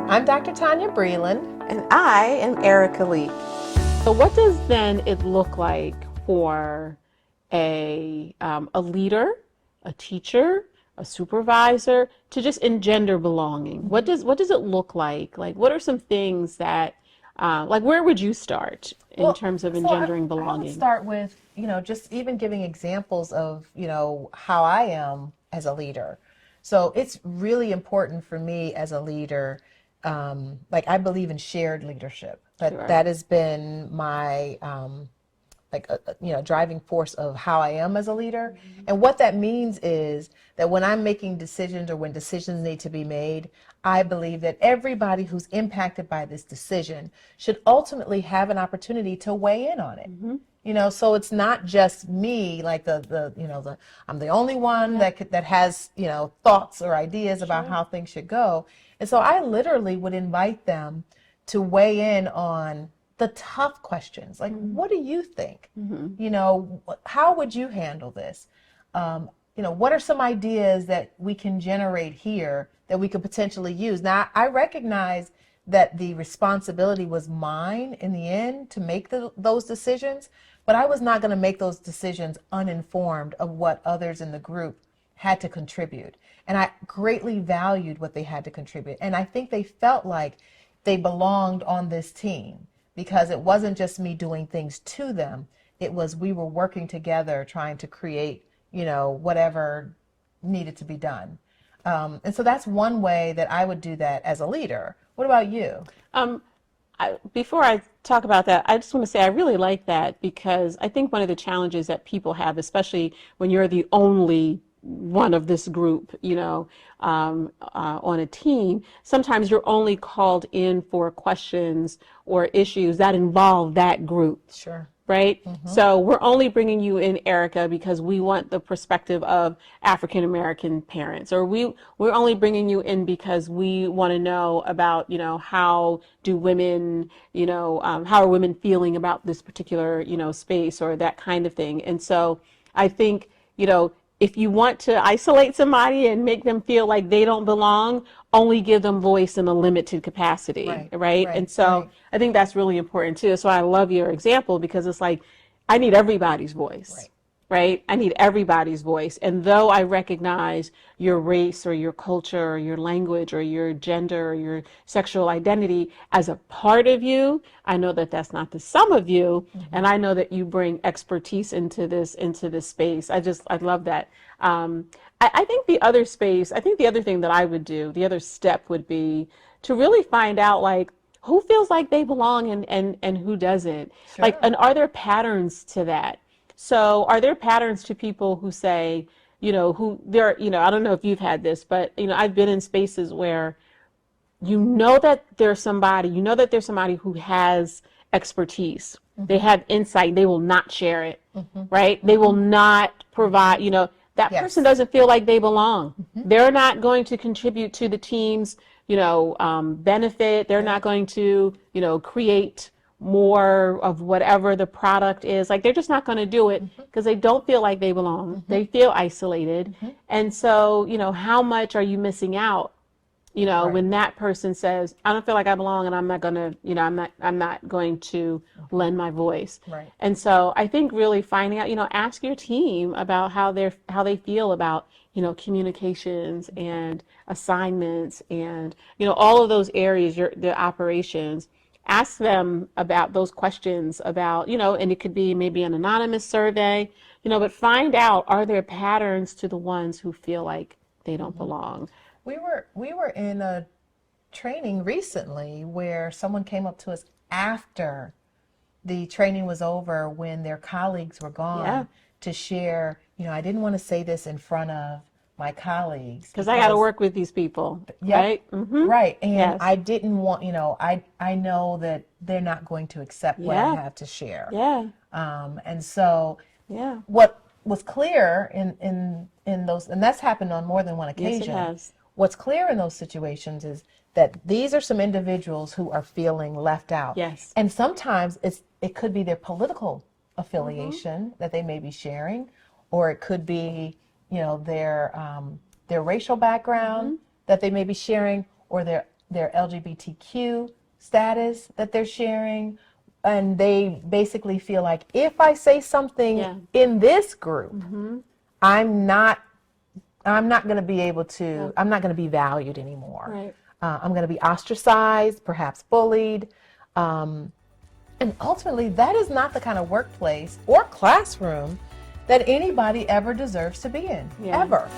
I'm Dr. Tonya Breland. And I am Erika Leak. So what does then it look like for a leader, a teacher, a supervisor to just engender belonging? What does it look like? Like, what are some things that, like, where would you start in terms of engendering belonging? I would start with, just even giving examples of, how I am as a leader. So it's really important for me as a leader. I believe in shared leadership. That has been my driving force of how I am as a leader. Mm-hmm. And what that means is that when I'm making decisions or when decisions need to be made, I believe that everybody who's impacted by this decision should ultimately have an opportunity to weigh in on it. Mm-hmm. So it's not just me, like I'm the only one that has, thoughts or ideas about how things should go. And so I literally would invite them to weigh in on the tough questions. Like, what do you think? Mm-hmm. How would you handle this? What are some ideas that we can generate here that we could potentially use? Now, I recognize that the responsibility was mine in the end to make those decisions, but I was not going to make those decisions uninformed of what others in the group had to contribute. And I greatly valued what they had to contribute. And I think they felt like they belonged on this team because it wasn't just me doing things to them. It was we were working together trying to create, whatever needed to be done. And so that's one way that I would do that as a leader. What about you? Before I talk about that, I just want to say I really like that because I think one of the challenges that people have, especially when you're the only one of this group, on a team, sometimes you're only called in for questions or issues that involve that group. Sure. Right? Mm-hmm. So we're only bringing you in, Erika, because we want the perspective of African American parents, or we're only bringing you in because we want to know about, how do women, how are women feeling about this particular, space or that kind of thing. And so I think, if you want to isolate somebody and make them feel like they don't belong, only give them voice in a limited capacity, right? And so I think that's really important too. So I love your example because it's like, I need everybody's voice, right? I need everybody's voice. And though I recognize your race or your culture or your language or your gender or your sexual identity as a part of you, I know that that's not the sum of you. Mm-hmm. And I know that you bring expertise into this space. I love that. I think the other thing that I would do, the other step would be to really find out like who feels like they belong and who doesn't. Sure. Like, and are there patterns to that? So are there patterns to people who say, I don't know if you've had this, but, I've been in spaces where that there's somebody who has expertise. Mm-hmm. They have insight. They will not share it, right? Mm-hmm. They will not provide, that person doesn't feel like they belong. Mm-hmm. They're not going to contribute to the team's, benefit. They're not going to, create more of whatever the product is. Like, they're just not going to do it because they don't feel like they belong. Mm-hmm. They feel isolated. Mm-hmm. And so, how much are you missing out, when that person says, I don't feel like I belong and I'm not going to, I'm not going to lend my voice. Right. And so I think really finding out, ask your team about how they feel about, communications and assignments and, all of those areas, the operations. Ask them about those questions about, and it could be maybe an anonymous survey, but find out, are there patterns to the ones who feel like they don't belong? We were in a training recently where someone came up to us after the training was over when their colleagues were gone to share, I didn't want to say this in front of my colleagues because I got to work with these people, right? Mm-hmm. Right. And I didn't want, I know that they're not going to accept what I have to share. Yeah. And so what was clear in those, and that's happened on more than one occasion. Yes, it has. What's clear in those situations is that these are some individuals who are feeling left out. Yes. And sometimes it could be their political affiliation that they may be sharing, or it could be, their racial background that they may be sharing, or their their LGBTQ status that they're sharing. And they basically feel like if I say something in this group, I'm not going to be able to, I'm not going to be valued anymore. Right. I'm going to be ostracized, perhaps bullied. And ultimately, that is not the kind of workplace or classroom that anybody ever deserves to be in, ever.